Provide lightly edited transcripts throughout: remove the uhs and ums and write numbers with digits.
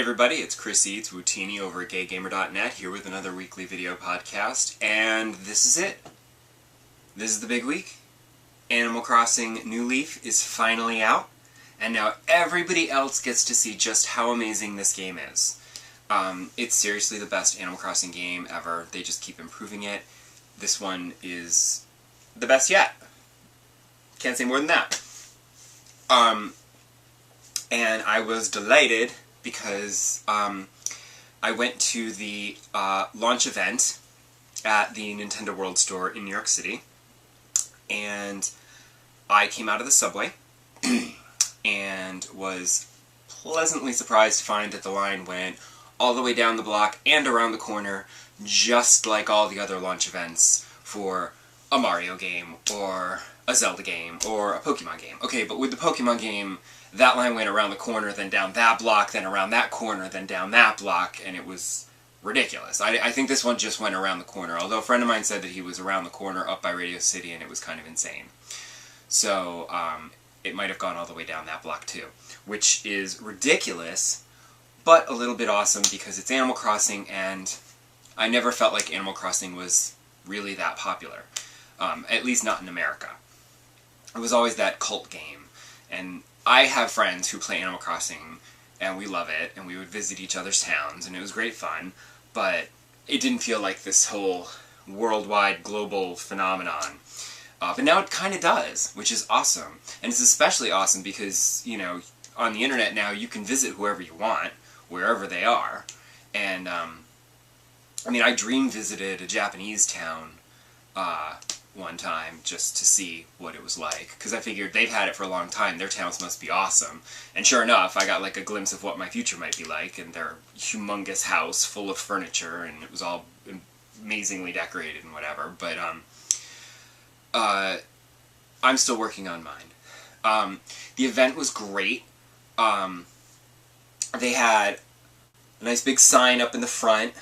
everybody, it's Chris Eats, Wootini over at GayGamer.net, here with another weekly video podcast, and this is it. This is the big week. Animal Crossing New Leaf is finally out, and now everybody else gets to see just how amazing this game is. It's seriously the best Animal Crossing game ever. They just keep improving it. This one is the best yet. Can't say more than that. And I was delighted because I went to the launch event at the Nintendo World Store in New York City, and I came out of the subway and was pleasantly surprised to find that the line went all the way down the block and around the corner, just like all the other launch events for a Mario game, or a Zelda game, or a Pokemon game. Okay, but with the Pokemon game, that line went around the corner, then down that block, then around that corner, then down that block, and it was ridiculous. I think this one just went around the corner, although a friend of mine said that he was around the corner up by Radio City, and it was kind of insane. So, it might have gone all the way down that block too, which is ridiculous, but a little bit awesome because it's Animal Crossing, and I never felt like Animal Crossing was really that popular, at least not in America. It was always that cult game, and I have friends who play Animal Crossing, and we love it, and we would visit each other's towns, and it was great fun, but it didn't feel like this whole worldwide, global phenomenon. But now it kind of does, which is awesome. And it's especially awesome because, you know, on the internet now you can visit whoever you want, wherever they are. And, I mean, I dream visited a Japanese town one time just to see what it was like, because I figured they've had it for a long time, their towns must be awesome. And sure enough, I got like a glimpse of what my future might be like, and their humongous house full of furniture, and it was all amazingly decorated and whatever, but I'm still working on mine. The event was great. They had a nice big sign up in the front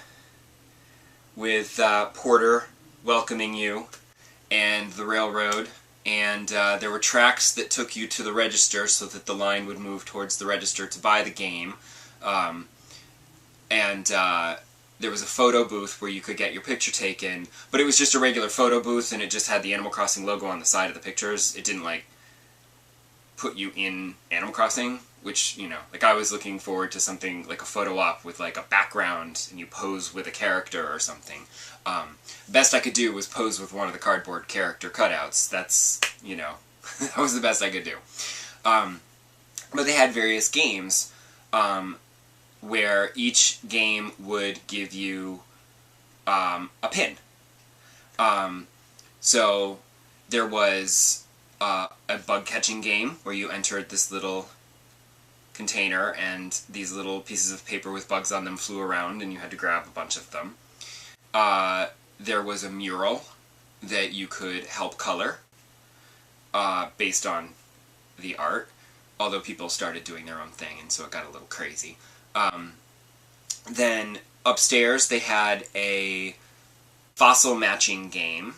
with Porter welcoming you, and the railroad, and there were tracks that took you to the register so that the line would move towards the register to buy the game, and there was a photo booth where you could get your picture taken, but it was just a regular photo booth, and it just had the Animal Crossing logo on the side of the pictures. It didn't, like, put you in Animal Crossing, which, you know, like, I was looking forward to something like a photo op with, like, a background, and you pose with a character or something. Best I could do was pose with one of the cardboard character cutouts. That's, you know, that was the best I could do. But they had various games, where each game would give you a pin. So there was a bug-catching game where you entered this little container, and these little pieces of paper with bugs on them flew around, and you had to grab a bunch of them. There was a mural that you could help color based on the art, although people started doing their own thing, and so it got a little crazy. Then upstairs they had a fossil matching game,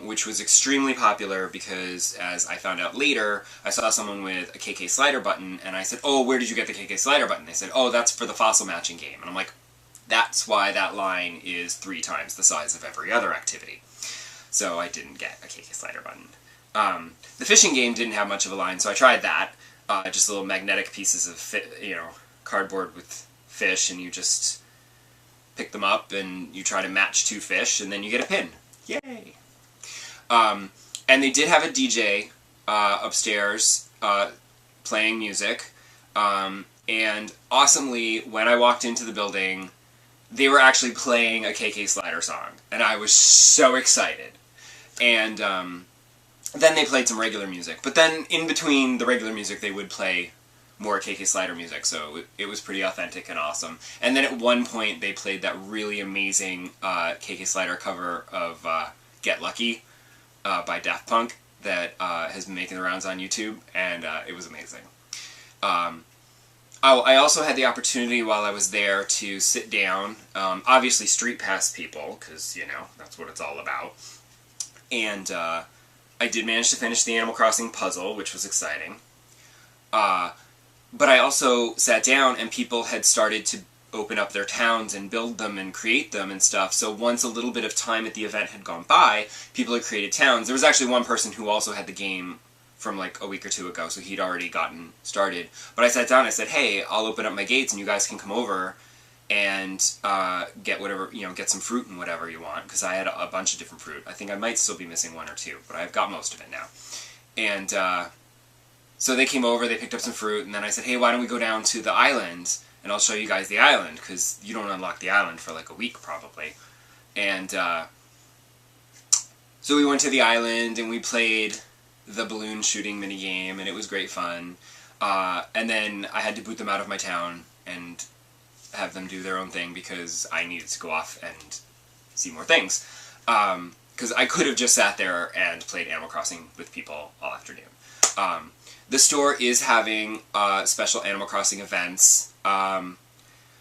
which was extremely popular because, as I found out later, I saw someone with a KK slider button, and I said, "Oh, where did you get the KK slider button?" They said, "Oh, that's for the fossil matching game." And I'm like, that's why that line is 3 times the size of every other activity. So I didn't get a KK slider button. The fishing game didn't have much of a line, so I tried that. Just little magnetic pieces of, cardboard with fish, and you just pick them up, and you try to match 2 fish, and then you get a pin. Yay! And they did have a DJ upstairs playing music, and awesomely, when I walked into the building, they were actually playing a KK Slider song, and I was so excited. And then they played some regular music, but then in between the regular music they would play more KK Slider music, so it was pretty authentic and awesome. And then at one point they played that really amazing KK Slider cover of Get Lucky by Daft Punk that has been making the rounds on YouTube, and it was amazing. I also had the opportunity while I was there to sit down, obviously street pass people, because, you know, that's what it's all about. And I did manage to finish the Animal Crossing puzzle, which was exciting. but I also sat down and people had started to open up their towns and build them and create them and stuff. So once a little bit of time at the event had gone by, people had created towns. There was actually one person who also had the game from like a week or two ago, so he'd already gotten started. But I sat down and I said, hey, I'll open up my gates and you guys can come over and get whatever, get some fruit and whatever you want, because I had a bunch of different fruit. I think I might still be missing one or two, but I've got most of it now. And so they came over, they picked up some fruit, and then I said, hey, why don't we go down to the island, and I'll show you guys the island, because you don't unlock the island for like a week, probably. And so we went to the island, and we played the balloon shooting minigame, and it was great fun. And then I had to boot them out of my town, and have them do their own thing, because I needed to go off and see more things. Because I could have just sat there and played Animal Crossing with people all afternoon. The store is having special Animal Crossing events,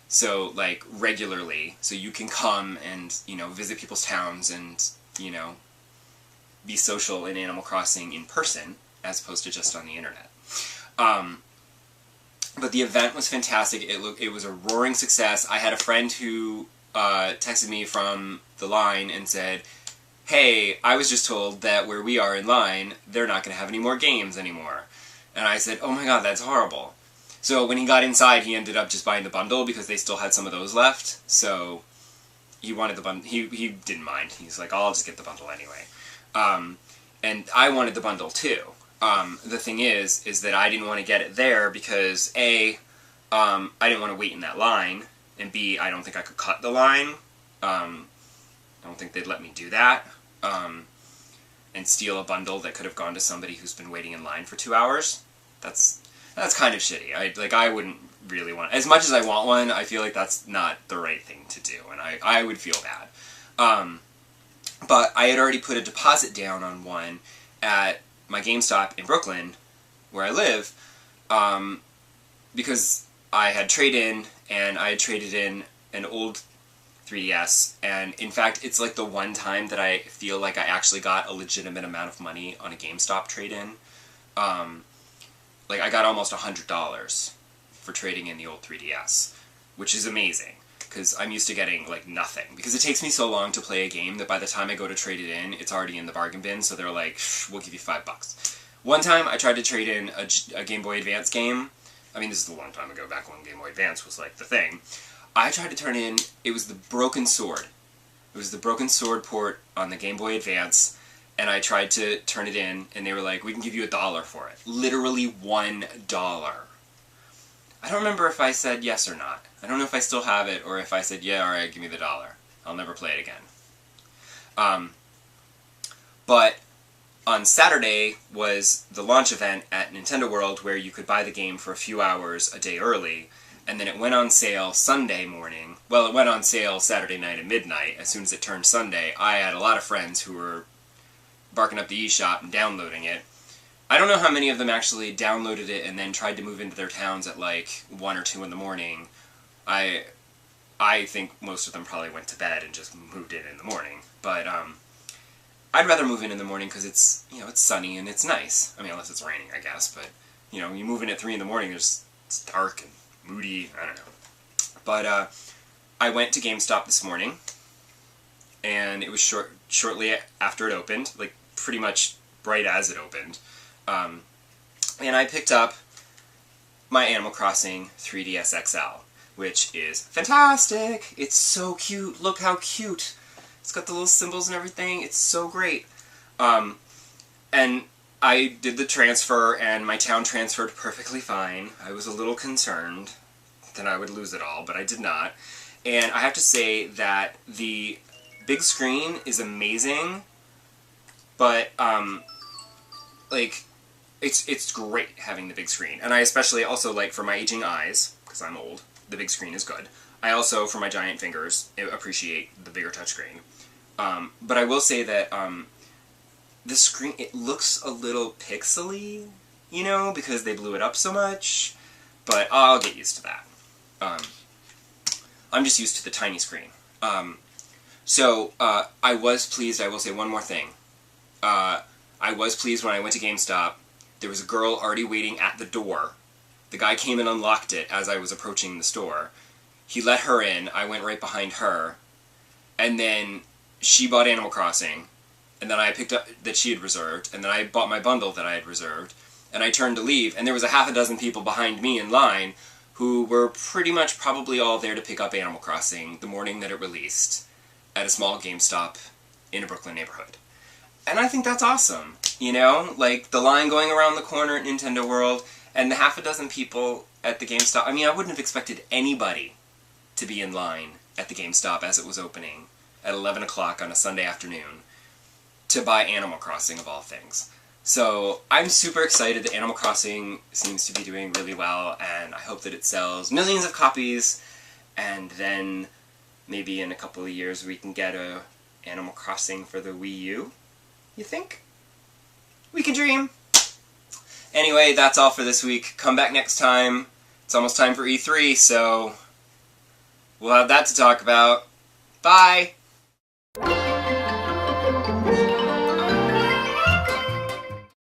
so like regularly, so you can come and visit people's towns and be social in Animal Crossing in person as opposed to just on the internet. But the event was fantastic. It was a roaring success. I had a friend who texted me from the line and said, hey, I was just told that where we are in line, they're not going to have any more games anymore. And I said, oh my god, that's horrible. So when he got inside, he ended up just buying the bundle because they still had some of those left. So he wanted the bundle. He didn't mind. He's like, I'll just get the bundle anyway. And I wanted the bundle too. The thing is that I didn't want to get it there because A, I didn't want to wait in that line, and B, I don't think I could cut the line. I don't think they'd let me do that. And steal a bundle that could have gone to somebody who's been waiting in line for 2 hours. That's kind of shitty. I wouldn't really want... As much as I want one, I feel like that's not the right thing to do, and I would feel bad. But I had already put a deposit down on one at my GameStop in Brooklyn, where I live, because I had trade-in, and I had traded in an old 3DS, and in fact, it's like the one time that I feel like I actually got a legitimate amount of money on a GameStop trade-in. Like, I got almost $100 for trading in the old 3DS, which is amazing, because I'm used to getting, like, nothing. Because it takes me so long to play a game that by the time I go to trade it in, it's already in the bargain bin, so they're like, we'll give you $5. One time, I tried to trade in a Game Boy Advance game. I mean, this is a long time ago, back when Game Boy Advance was, like, the thing. I tried to turn in, it was the Broken Sword. It was the Broken Sword port on the Game Boy Advance, and I tried to turn it in, and they were like, we can give you $1 for it. Literally $1. I don't remember if I said yes or not. I don't know if I still have it, or if I said, yeah, alright, give me the $1. I'll never play it again. But on Saturday was the launch event at Nintendo World, where you could buy the game for a few hours a day early, and then it went on sale Sunday morning. Well, it went on sale Saturday night at midnight. As soon as it turned Sunday, I had a lot of friends who were barking up the eShop and downloading it. I don't know how many of them actually downloaded it and then tried to move into their towns at like 1 or 2 in the morning. I think most of them probably went to bed and just moved in the morning. But I'd rather move in the morning because it's, it's sunny and it's nice. I mean, unless it's raining, I guess. But, you move in at 3 in the morning, it's dark and moody, I don't know. But I went to GameStop this morning, and it was shortly after it opened, like pretty much right as it opened, and I picked up my Animal Crossing 3DS XL, which is fantastic! It's so cute! Look how cute! It's got the little symbols and everything, it's so great! And I did the transfer, and my town transferred perfectly fine. I was a little concerned that I would lose it all, but I did not. And I have to say that the big screen is amazing, but, like, it's great having the big screen. And I especially also like, for my aging eyes, because I'm old, the big screen is good. I also, for my giant fingers, appreciate the bigger touchscreen. But I will say that, the screen, it looks a little pixely, because they blew it up so much, but I'll get used to that. I'm just used to the tiny screen. So, I was pleased, I will say one more thing. I was pleased when I went to GameStop. There was a girl already waiting at the door The guy came and unlocked it as I was approaching the store. He let her in, I went right behind her, and then she bought Animal Crossing, and then I picked up that she had reserved, and then I bought my bundle that I had reserved, and I turned to leave, and there was a half a dozen people behind me in line who were pretty much probably all there to pick up Animal Crossing the morning that it released at a small GameStop in a Brooklyn neighborhood. And I think that's awesome, you know? Like, the line going around the corner at Nintendo World, and the half a dozen people at the GameStop. I mean, I wouldn't have expected anybody to be in line at the GameStop as it was opening at 11 o'clock on a Sunday afternoon to buy Animal Crossing, of all things. So I'm super excited that Animal Crossing seems to be doing really well, and I hope that it sells millions of copies, and then maybe in a couple of years we can get a Animal Crossing for the Wii U. You think? We can dream! Anyway, that's all for this week. Come back next time. It's almost time for E3, so we'll have that to talk about. Bye!